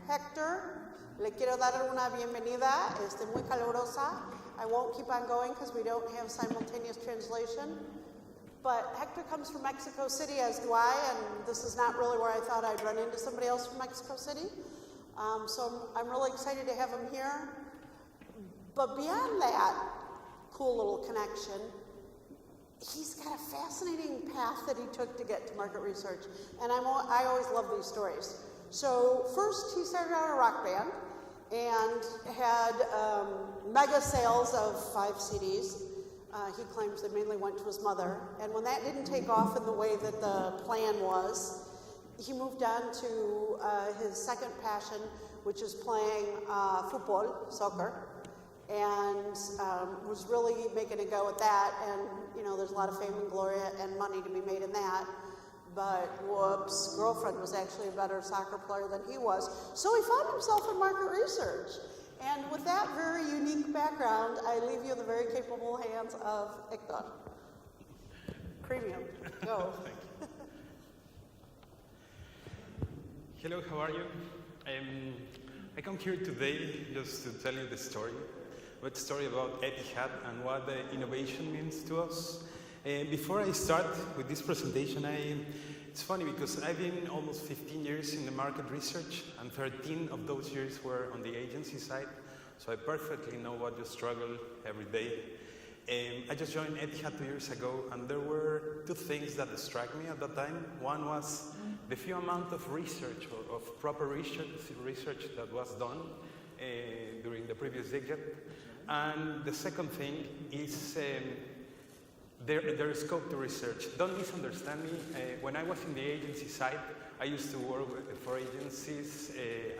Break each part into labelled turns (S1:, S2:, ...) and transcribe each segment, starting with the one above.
S1: Hector. Le quiero dar una bienvenida, muy calurosa. I won't keep on going because we don't have simultaneous translation. But Hector comes from Mexico City, as do I, and this is not really where I thought I'd run into somebody else from Mexico City. So I'm really excited to have him here. But beyond that cool little connection, he's got a fascinating path that he took to get to market research. And I always love these stories. So first, he started out a rock band and had mega sales of 5 CDs. He claims they mainly went to his mother. And when that didn't take off in the way that the plan was, he moved on to his second passion, which is playing football, soccer, and was really making a go at that. And, you know, there's a lot of fame and glory and money to be made in that. But whoops, girlfriend was actually a better soccer player than he was. So he found himself in market research. And with that very unique background, I leave you in the very capable hands of Hector. Premium, go.
S2: Thank you. Hello, how are you? I come here today just to tell you the story about Etihad and what the innovation means to us. Before I start with this presentation, it's funny because I've been almost 15 years in the market research, and 13 of those years were on the agency side, so I perfectly know what you struggle every day. I just joined Etihad 2 years ago, and there were 2 things that struck me at that time. One was the few amount of research, or of proper research that was done during the previous decade. And the second thing is their scope to research. Don't misunderstand me. When I was in the agency side, I used to work for agencies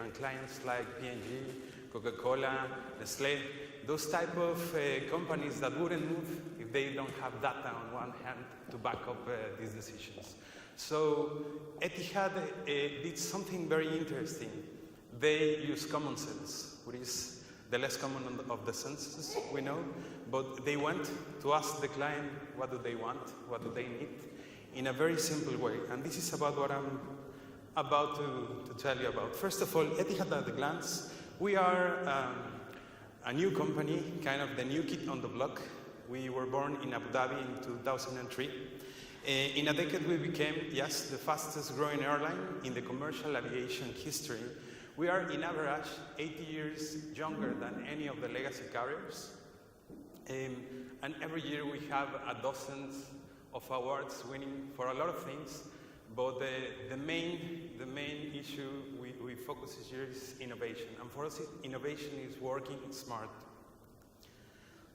S2: and clients like P&G, Coca-Cola, Nestlé, those type of companies that wouldn't move if they don't have data on one hand to back up these decisions. So Etihad did something very interesting. They use common sense, which is the less common of the senses, we know, but they went to ask the client what do they want, what do they need, in a very simple way. And this is about what I'm about to tell you about. First of all, Etihad at a glance. We are a new company, kind of the new kid on the block. We were born in Abu Dhabi in 2003. In a decade, we became, yes, the fastest growing airline in the commercial aviation history. We are, in average, 80 years younger than any of the legacy carriers. And every year we have dozens of awards winning for a lot of things. But the main issue we focus this year is innovation. And for us, innovation is working smart.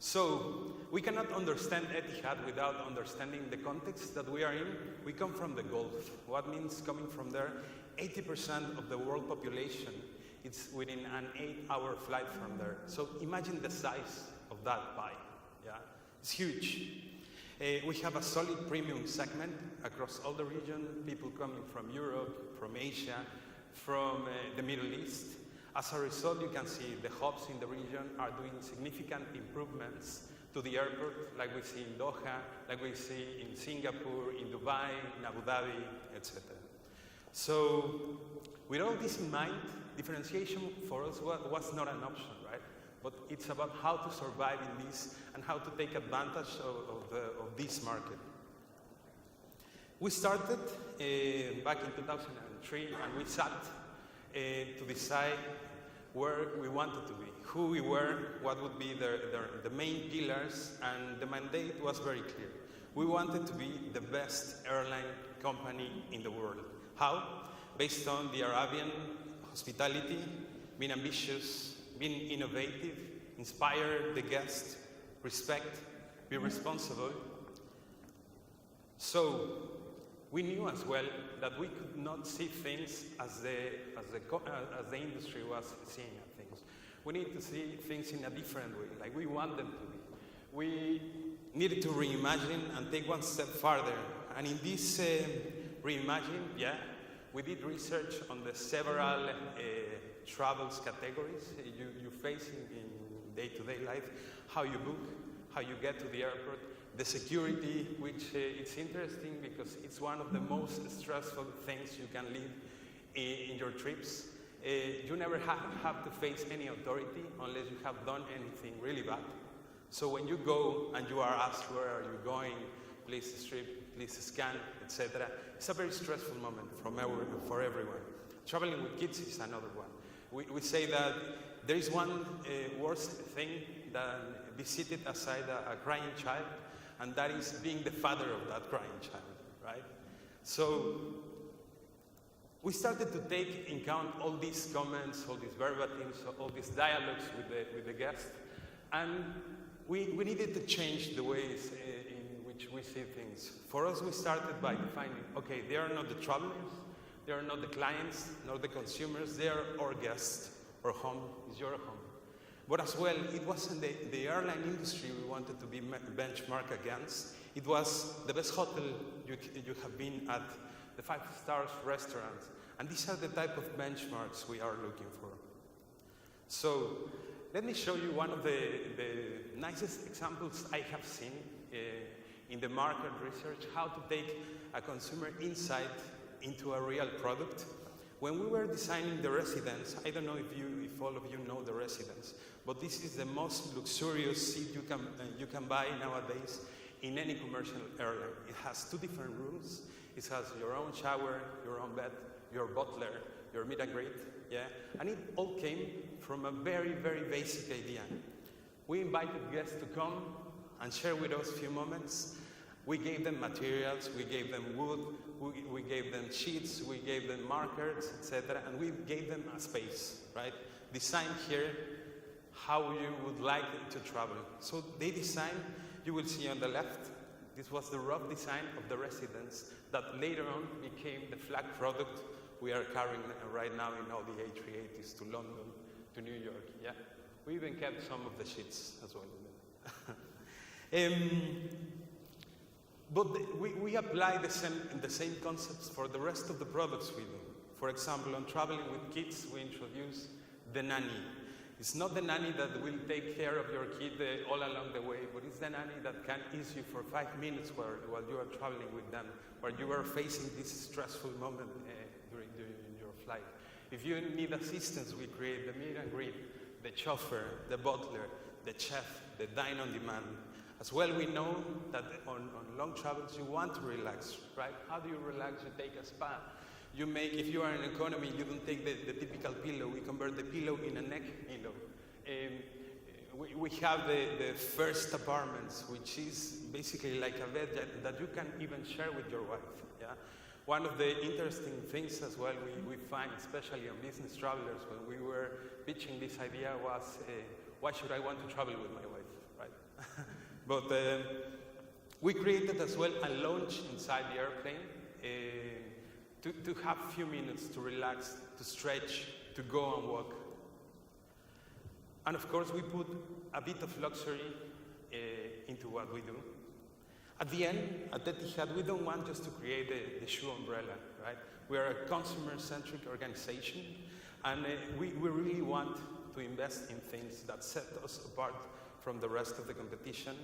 S2: So we cannot understand Etihad without understanding the context that we are in. We come from the Gulf. What means coming from there? 80% of the world population is within an 8-hour flight from there. So imagine the size of that pie. Yeah, it's huge. We have a solid premium segment across all the region, people coming from Europe, from Asia, from the Middle East. As a result, you can see the hubs in the region are doing significant improvements to the airport, like we see in Doha, like we see in Singapore, in Dubai, in Abu Dhabi, etc. So, with all this in mind, differentiation for us was not an option, right? But it's about how to survive in this and how to take advantage of this market. We started back in 2003, and we sat to decide where we wanted to be, who we were, what would be the main pillars, and the mandate was very clear. We wanted to be the best airline company in the world. How? Based on the Arabian hospitality, being ambitious, being innovative, inspire the guest, respect, be responsible. So we knew as well that we could not see things as the industry was seeing things. We need to see things in a different way, like we want them to be. We needed to reimagine and take one step farther. And in this reimagine, yeah, we did research on the several travels categories you face in day-to-day life, how you book, how you get to the airport, the security, which it's interesting because it's one of the most stressful things you can live in your trips. You never have to face any authority unless you have done anything really bad. So when you go and you are asked where are you going, please strip, please scan, etc., it's a very stressful moment for everyone. Traveling with kids is another one. We say that there is one worse thing than be seated aside a crying child, and that is being the father of that crying child, right? So we started to take in count all these comments, all these verbatims, all these dialogues with the guest, and we needed to change the ways in which we see things. For us, we started by defining, okay, they are not the travelers, they are not the clients, nor the consumers, they are our guests. Our home is your home. But as well, it wasn't the airline industry we wanted to be benchmarked against. It was the best hotel you have been at, the 5-star restaurants. And these are the type of benchmarks we are looking for. So let me show you one of the nicest examples I have seen in the market research, how to take a consumer insight into a real product. When we were designing the residence, I don't know if all of you know the residence, but this is the most luxurious seat you can buy nowadays in any commercial airline. It has 2 different rooms. It has your own shower, your own bed, your butler, your meet and greet, yeah? And it all came from a very, very basic idea. We invited guests to come and share with us a few moments. We gave them materials, we gave them wood, we gave them sheets, we gave them markers, etc., and we gave them a space, right? Design here how you would like to travel. So they designed, you will see on the left, this was the rough design of the residence that later on became the flag product we are carrying right now in all the A380s to London, to New York, yeah? We even kept some of the sheets as well. But we apply the same concepts for the rest of the products we do. For example, on traveling with kids, we introduce the nanny. It's not the nanny that will take care of your kid all along the way, but it's the nanny that can ease you for 5 minutes while you are traveling with them, while you are facing this stressful moment during your flight. If you need assistance, we create the meet and greet, the chauffeur, the butler, the chef, the dine on demand. As well, we know that on long travels, you want to relax, right? How do you relax? You take a spa. You make, if you are in economy, you don't take the typical pillow. We convert the pillow in a neck pillow. We have the first apartments, which is basically like a bed that you can even share with your wife, yeah? One of the interesting things as well we find, especially on business travelers, when we were pitching this idea was, why should I want to travel with my wife, right? But we created as well a lounge inside the airplane to have a few minutes to relax, to stretch, to go and walk. And of course, we put a bit of luxury into what we do. At the end, at Etihad, we don't want just to create the shoe umbrella, right? We are a consumer-centric organization, and we really want to invest in things that set us apart from the rest of the competition.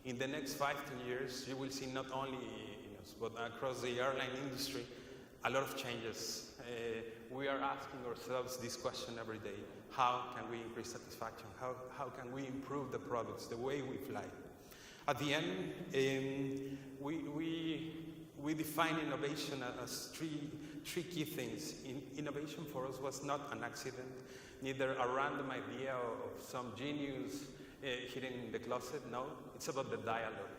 S2: In the next 5 to 10 years, you will see not only in us, but across the airline industry, a lot of changes. We are asking ourselves this question every day. How can we increase satisfaction? How can we improve the products, the way we fly? At the end, we define innovation as three key things. Innovation for us was not an accident, neither a random idea of some genius hidden in the closet. No, it's about the dialogue,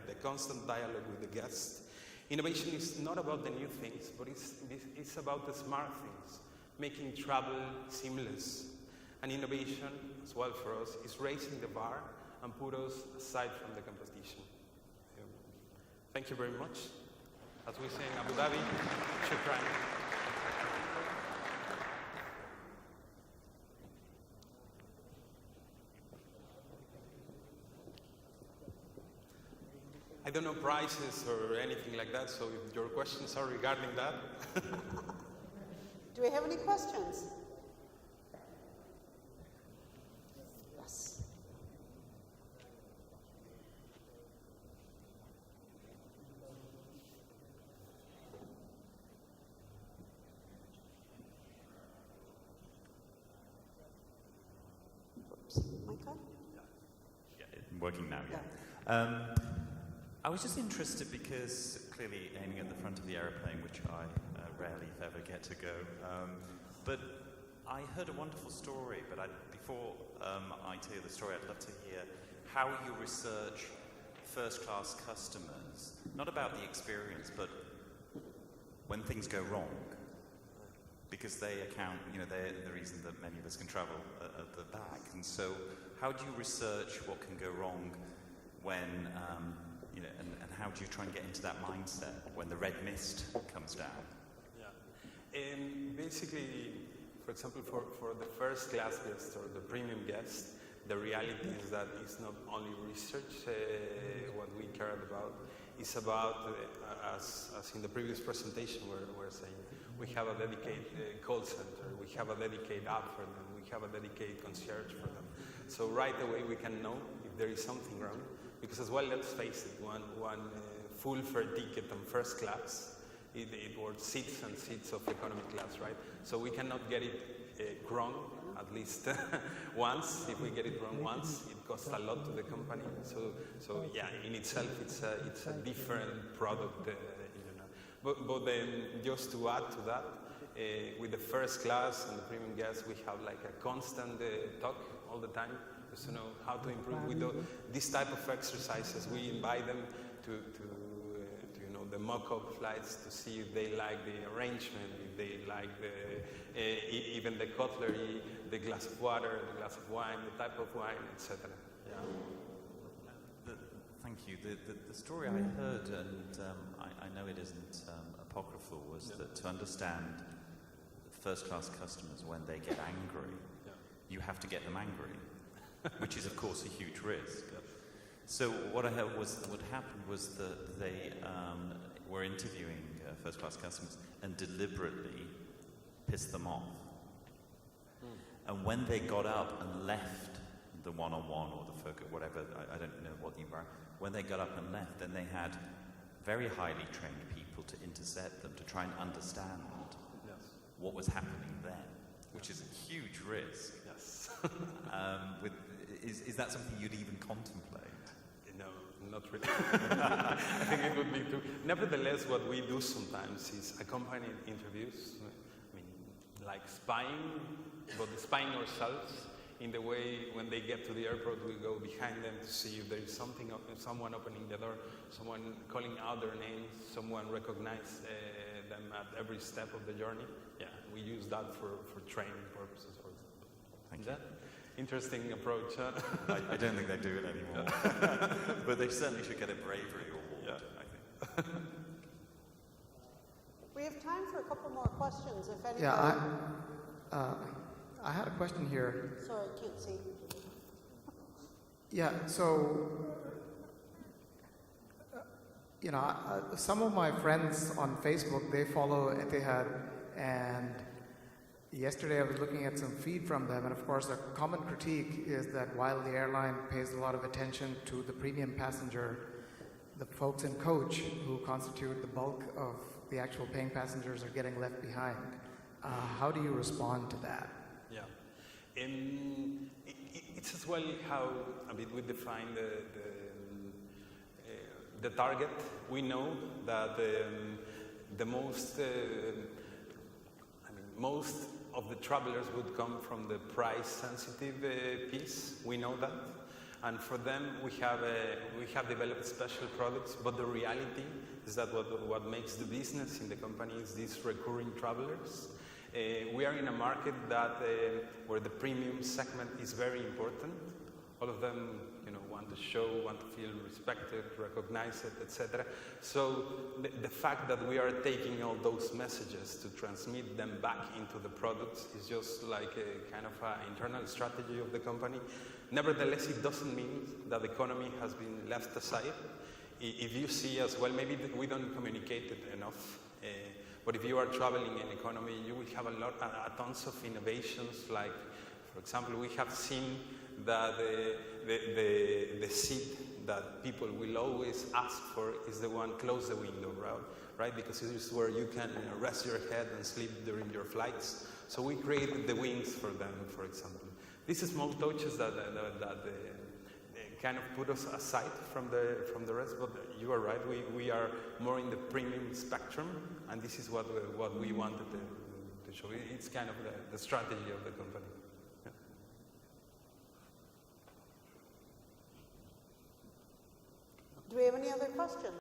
S2: the constant dialogue with the guests. Innovation is not about the new things, but it's about the smart things, making travel seamless. And innovation, as well for us, is raising the bar and put us aside from the competition. Thank you very much. As we say in Abu Dhabi, shukran. I don't know prices or anything like that, so if your questions are regarding that.
S1: Do we have any questions? Yes.
S3: working now, yeah. I was just interested because clearly aiming at the front of the aeroplane, which I rarely, if ever, get to go. But I heard a wonderful story, but before I tell you the story, I'd love to hear how you research first-class customers, not about the experience, but when things go wrong, because they account, they're the reason that many of us can travel at the back. And so how do you research what can go wrong when, and how do you try and get into that mindset when the red mist comes down?
S2: Yeah. Basically, for example, for the first class guest or the premium guest, the reality is that it's not only research what we cared about. It's about, as in the previous presentation we're saying, we have a dedicated call center, we have a dedicated app for them, we have a dedicated concierge for them. So right away we can know if there is something wrong. Because as well, let's face it, one full fare ticket on first class, it worth seats and seats of economy class, right? So we cannot get it wrong, at least once. If we get it wrong once, it costs a lot to the company. So yeah, in itself, it's a different product. But then just to add to that, with the first class and the premium guests, we have like a constant talk all the time, just to know how to improve. We do this type of exercises. We invite them to the mock-up flights to see if they like the arrangement, if they like even the cutlery, the glass of water, the glass of wine, the type of wine, etc. Yeah.
S3: Thank you. The story I heard, and I know it isn't apocryphal, was that to understand first-class customers when they get angry, you have to get them angry, which is, of course, a huge risk. So what I heard was what happened was that they were interviewing first-class customers and deliberately pissed them off. And when they got up and left the one-on-one or the focus, whatever, I don't know what the environment, when they got up and left, then they had very highly trained people to intercept them, to try and understand what was happening then, which is a huge risk.
S2: Yes.
S3: Is that something you'd even contemplate?
S2: No, not really. I think it would be too. Nevertheless, what we do sometimes is accompany interviews. I mean, like spying, but spying ourselves in the way when they get to the airport, we go behind them to see if there is something, someone opening the door, someone calling out their names, someone recognize them at every step of the journey. Yeah, we use that for training purposes, for example.
S3: Thank you.
S2: Interesting approach. Huh?
S3: I don't think they do it anymore. But they certainly should get a bravery award, I think.
S1: We have time for a couple more questions, if anybody...
S4: Yeah, I had a question here.
S1: Sorry, I can't see.
S4: Yeah, so, some of my friends on Facebook, they follow Etihad, and yesterday I was looking at some feed from them, and of course a common critique is that while the airline pays a lot of attention to the premium passenger, the folks in coach who constitute the bulk of the actual paying passengers are getting left behind. How do you respond to that?
S2: Yeah. It's as well how we define the target. We know that the most of the travelers would come from the price-sensitive piece. We know that, and for them we have developed special products. But the reality is that what makes the business in the company is these recurring travelers. We are in a market that where the premium segment is very important. All of them, want to show, want to feel respected, recognized, etc. So the fact that we are taking all those messages to transmit them back into the products is just like a kind of an internal strategy of the company. Nevertheless, it doesn't mean that the economy has been left aside. If you see as well, maybe we don't communicate it enough. But if you are traveling in economy, you will have tons of innovations. Like, for example, we have seen that the seat that people will always ask for is the one close the window, right? Because it is where you can rest your head and sleep during your flights. So we created the wings for them, for example. These small touches that kind of put us aside from the rest, but you are right, we are more in the premium spectrum, and this is what we wanted to show. It's kind of the strategy of the company. Yeah.
S1: Do we have any other questions?